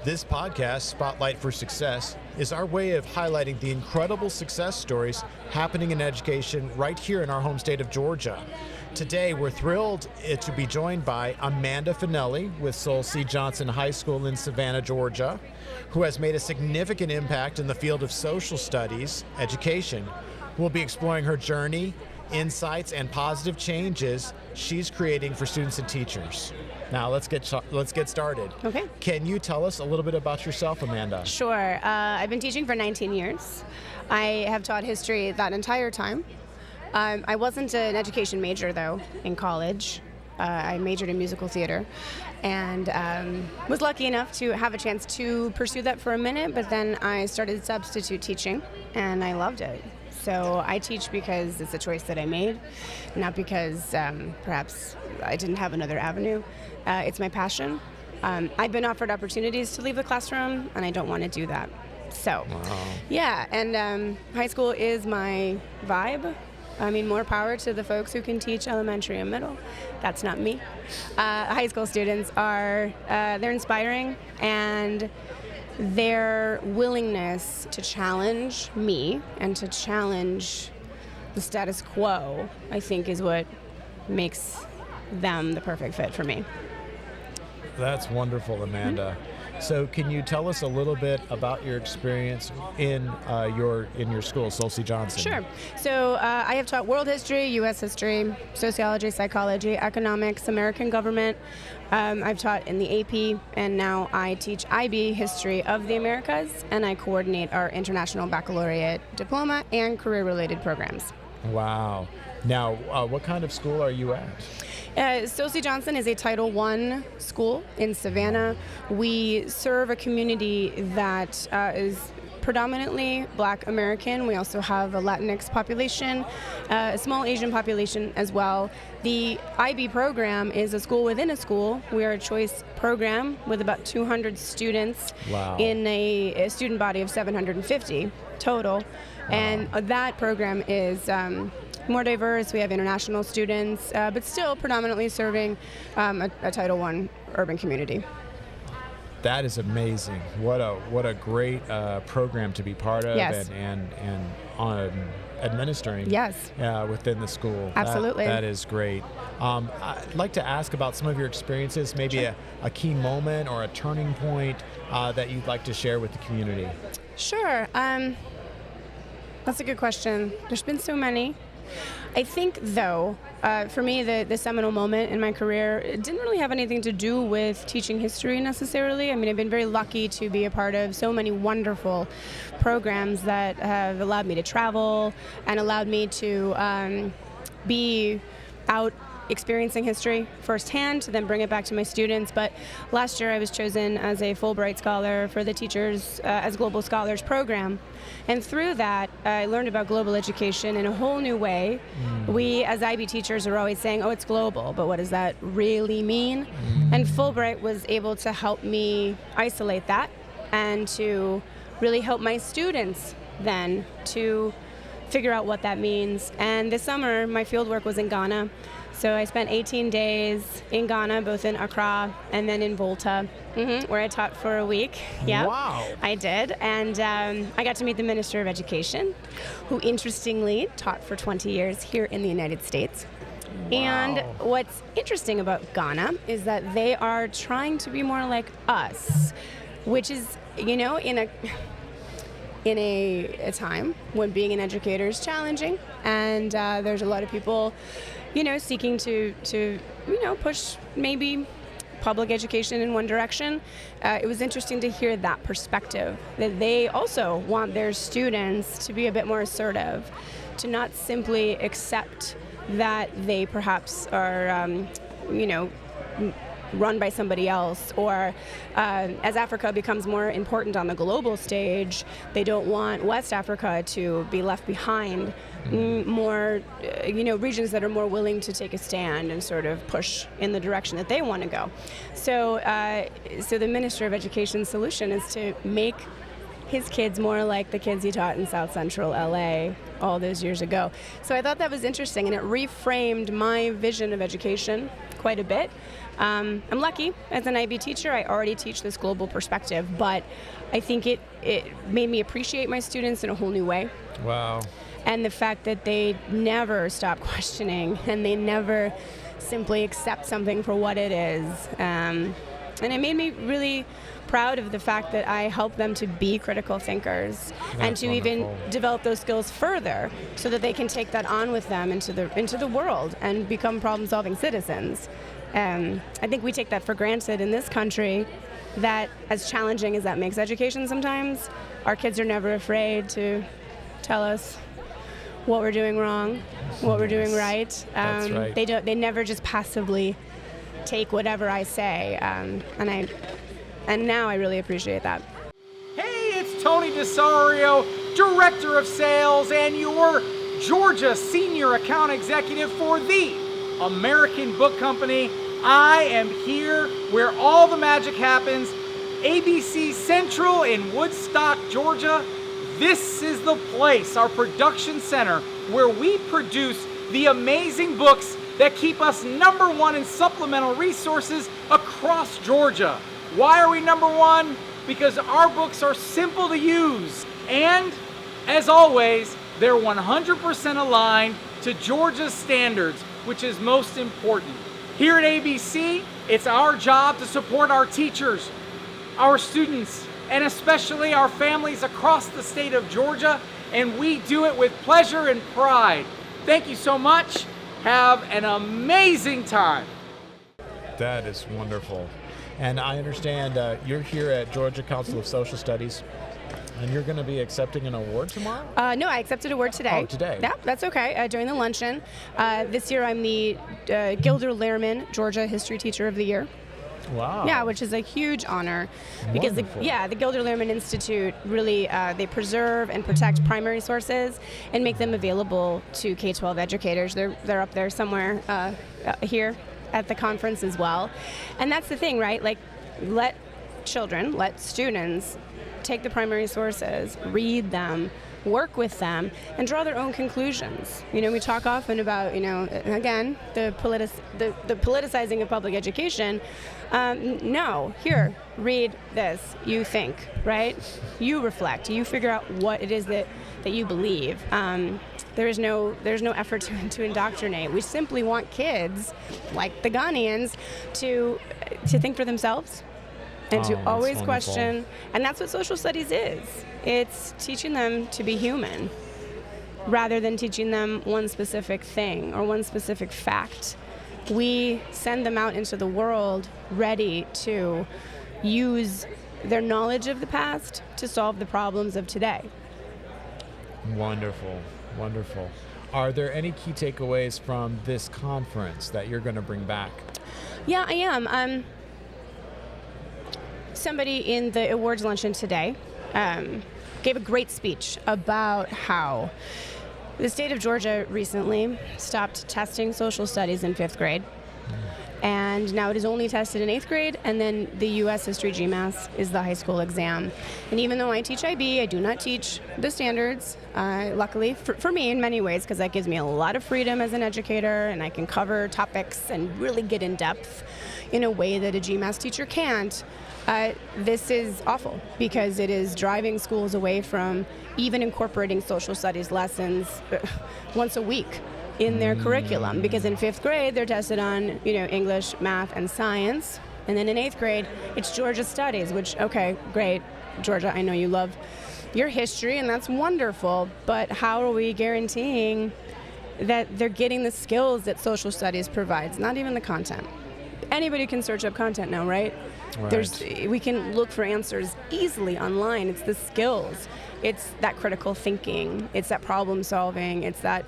This podcast, Spotlight for Success, is our way of highlighting the incredible success stories happening in education right here in our home state of Georgia. Today, we're thrilled to be joined by Amanda Fanelli with Sol C. Johnson High School in Savannah, Georgia, who has made a significant impact in the field of social studies education. We'll be exploring her journey, insights, and positive changes she's creating for students and teachers. Now let's get started. Okay. Can you tell us a little bit about yourself, Amanda? Sure. I've been teaching for 19 years. I have taught history that entire time. I wasn't an education major, though, in college. I majored in musical theater and was lucky enough to have a chance to pursue that for a minute, but then I started substitute teaching, and I loved it. So I teach because it's a choice that I made, not because perhaps I didn't have another avenue. It's my passion. I've been offered opportunities to leave the classroom, and I don't want to do that. So, yeah, and high school is my vibe. I mean, more power to the folks who can teach elementary and middle. That's not me. High school students they're inspiring, and their willingness to challenge me and to challenge the status quo, I think, is what makes them the perfect fit for me. That's wonderful, Amanda. So can you tell us a little bit about your experience in your school, Sol C. Johnson? Sure. So I have taught world history, U.S. history, sociology, psychology, economics, American government. I've taught in the AP, and now I teach IB, History of the Americas, and I coordinate our International Baccalaureate Diploma and career-related programs. Wow. Now, what kind of school are you at? Sol C. Johnson is a Title I school in Savannah. We serve a community that is predominantly Black American. We also have a Latinx population, a small Asian population as well. The IB program is a school within a school. We are a choice program with about 200 students. Wow. In a student body of 750 total. Wow. And that program is more diverse. We have international students, but still predominantly serving a Title I urban community. That is amazing. What a great program to be part of. Yes. and administering. Yes. Within the school. Absolutely. That is great. I'd like to ask about some of your experiences, maybe Sure. a key moment or a turning point that you'd like to share with the community. Sure. That's a good question. There's been so many. I think, though, for me, the seminal moment in my career, it didn't really have anything to do with teaching history necessarily. I mean, I've been very lucky to be a part of so many wonderful programs that have allowed me to travel and allowed me to be out experiencing history firsthand to then bring it back to my students. But last year I was chosen as a Fulbright Scholar for the Teachers as Global Scholars program. And through that, I learned about global education in a whole new way. We, as IB teachers, are always saying, oh, it's global, but what does that really mean? And Fulbright was able to help me isolate that and to really help my students then to figure out what that means. And this summer, my fieldwork was in Ghana. So I spent 18 days in Ghana, both in Accra and then in Volta, where I taught for a week. Yep, Wow. I did. And I got to meet the Minister of Education, who interestingly taught for 20 years here in the United States. Wow. And what's interesting about Ghana is that they are trying to be more like us, which is, in a time when being an educator is challenging, and there's a lot of people seeking to push maybe public education in one direction. It was interesting to hear that perspective, that they also want their students to be a bit more assertive, to not simply accept that they perhaps are, run by somebody else, or as Africa becomes more important on the global stage, they don't want West Africa to be left behind. More, regions that are more willing to take a stand and sort of push in the direction that they want to go. So the Minister of Education's solution is to make his kids more like the kids he taught in South Central LA all those years ago. So I thought that was interesting, and it reframed my vision of education quite a bit. I'm lucky as an IB teacher. I already teach this global perspective, but I think it made me appreciate my students in a whole new way. Wow. And the fact that they never stop questioning and they never simply accept something for what it is. And it made me really proud of the fact that I help them to be critical thinkers. That's and to wonderful. even develop those skills further so that they can take that on with them into the world and become problem-solving citizens. I think we take that for granted in this country, that as challenging as that makes education sometimes, our kids are never afraid to tell us what we're doing wrong, what we're doing right. That's right. They never just passively take whatever I say, and now I really appreciate that. Hey, it's Tony DeSario, Director of Sales and your Georgia Senior Account Executive for the American Book Company. I am here where all the magic happens, ABC Central in Woodstock, Georgia. This is the place, our production center, where we produce the amazing books that keep us #1 in supplemental resources across Georgia. Why are we #1? Because our books are simple to use, and as always, they're 100% aligned to Georgia's standards, which is most important. Here at ABC, it's our job to support our teachers, our students, and especially our families across the state of Georgia, and we do it with pleasure and pride. Thank you so much. Have an amazing time. That is wonderful. And I understand you're here at Georgia Council of Social Studies, and you're going to be accepting an award tomorrow? No, I accepted a award today. Oh, today? Yeah, that's okay. During the luncheon. This year I'm the Gilder Lehrman Georgia History Teacher of the Year. Wow. Yeah, which is a huge honor because the Gilder Lehrman Institute really they preserve and protect primary sources and make them available to K-12 educators. They're up there somewhere here at the conference as well. And that's the thing, right? Like, let students take the primary sources, read them, work with them, and draw their own conclusions. You know, we talk often about, again, the politicizing of public education. No, here, read this, you think, right? You reflect, you figure out what it is that you believe. There's no effort to indoctrinate. We simply want kids, like the Ghanaians, to think for themselves and to always question. And that's what social studies is. It's teaching them to be human rather than teaching them one specific thing or one specific fact. We send them out into the world ready to use their knowledge of the past to solve the problems of today. Wonderful, wonderful. Are there any key takeaways from this conference that you're going to bring back? Yeah, I am. Somebody in the awards luncheon today gave a great speech about how the state of Georgia recently stopped testing social studies in 5th grade. And now it is only tested in 8th grade, and then the U.S. History GMAS is the high school exam. And even though I teach IB, I do not teach the standards, luckily, for me in many ways, because that gives me a lot of freedom as an educator, and I can cover topics and really get in depth in a way that a GMAS teacher can't. This is awful, because it is driving schools away from even incorporating social studies lessons once a week in their curriculum, because in 5th grade they're tested on English, math, and science, and then in 8th grade it's Georgia studies, which, okay, great, Georgia, I know you love your history and that's wonderful, but how are we guaranteeing that they're getting the skills that social studies provides, not even the content? Anybody can search up content now, right? We can look for answers easily online. It's the skills, it's that critical thinking, it's that problem solving, it's that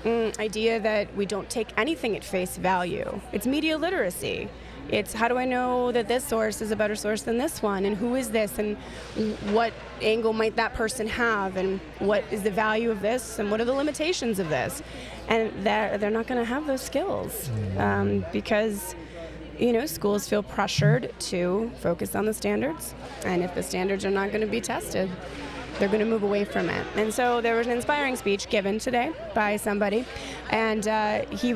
idea that we don't take anything at face value. It's media literacy. It's how do I know that this source is a better source than this one, and who is this, and what angle might that person have, and what is the value of this, and what are the limitations of this? And they're not going to have those skills because schools feel pressured to focus on the standards. And if the standards are not going to be tested, they're going to move away from it. And so there was an inspiring speech given today by somebody. And he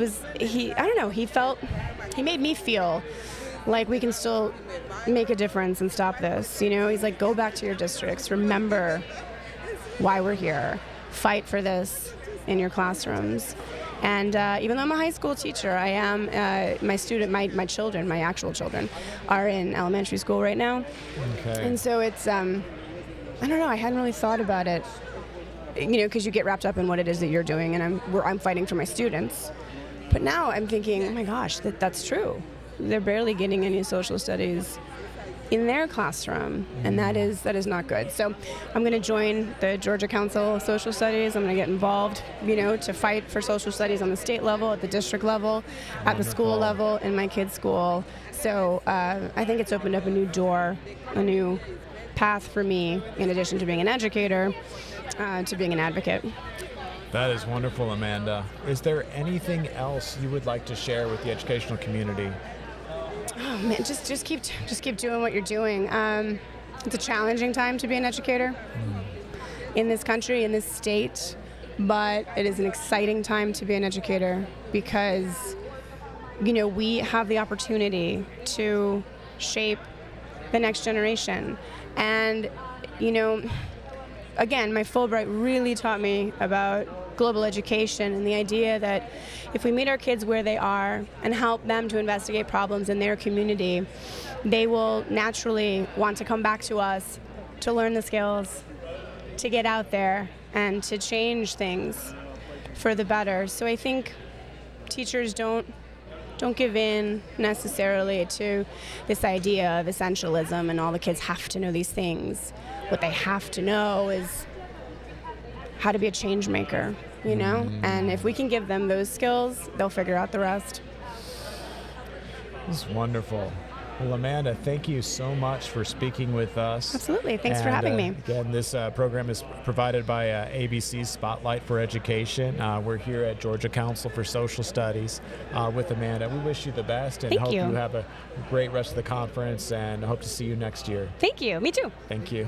made me feel like we can still make a difference and stop this. He's like, go back to your districts. Remember why we're here. Fight for this in your classrooms. And even though I'm a high school teacher, I am, my children, my actual children, are in elementary school right now. Okay. And so it's, I don't know, I hadn't really thought about it, because you get wrapped up in what it is that you're doing, and I'm fighting for my students. But now I'm thinking, oh my gosh, that's true. They're barely getting any social studies in their classroom, and that is not good. So I'm going to join the Georgia Council of Social Studies. I'm going to get involved, to fight for social studies on the state level, at the district level, at the school level, in my kids' school. So I think it's opened up a new door, a new path for me, in addition to being an educator, to being an advocate. That is wonderful, Amanda. Is there anything else you would like to share with the educational community? Oh man, just keep doing what you're doing. It's a challenging time to be an educator in this country, in this state, but it is an exciting time to be an educator because, we have the opportunity to shape the next generation. And, again, my Fulbright really taught me about global education and the idea that if we meet our kids where they are and help them to investigate problems in their community, they will naturally want to come back to us to learn the skills, to get out there and to change things for the better. So I think teachers don't give in necessarily to this idea of essentialism and all the kids have to know these things. What they have to know is how to be a change maker, and if we can give them those skills, they'll figure out the rest. This is wonderful. Well, Amanda, thank you so much for speaking with us. Absolutely. Thanks for having me. Again, this program is provided by ABC's Spotlight for Education. We're here at Georgia Council for Social Studies with Amanda. We wish you the best and hope you have a great rest of the conference and hope to see you next year. Thank you. Me too. Thank you.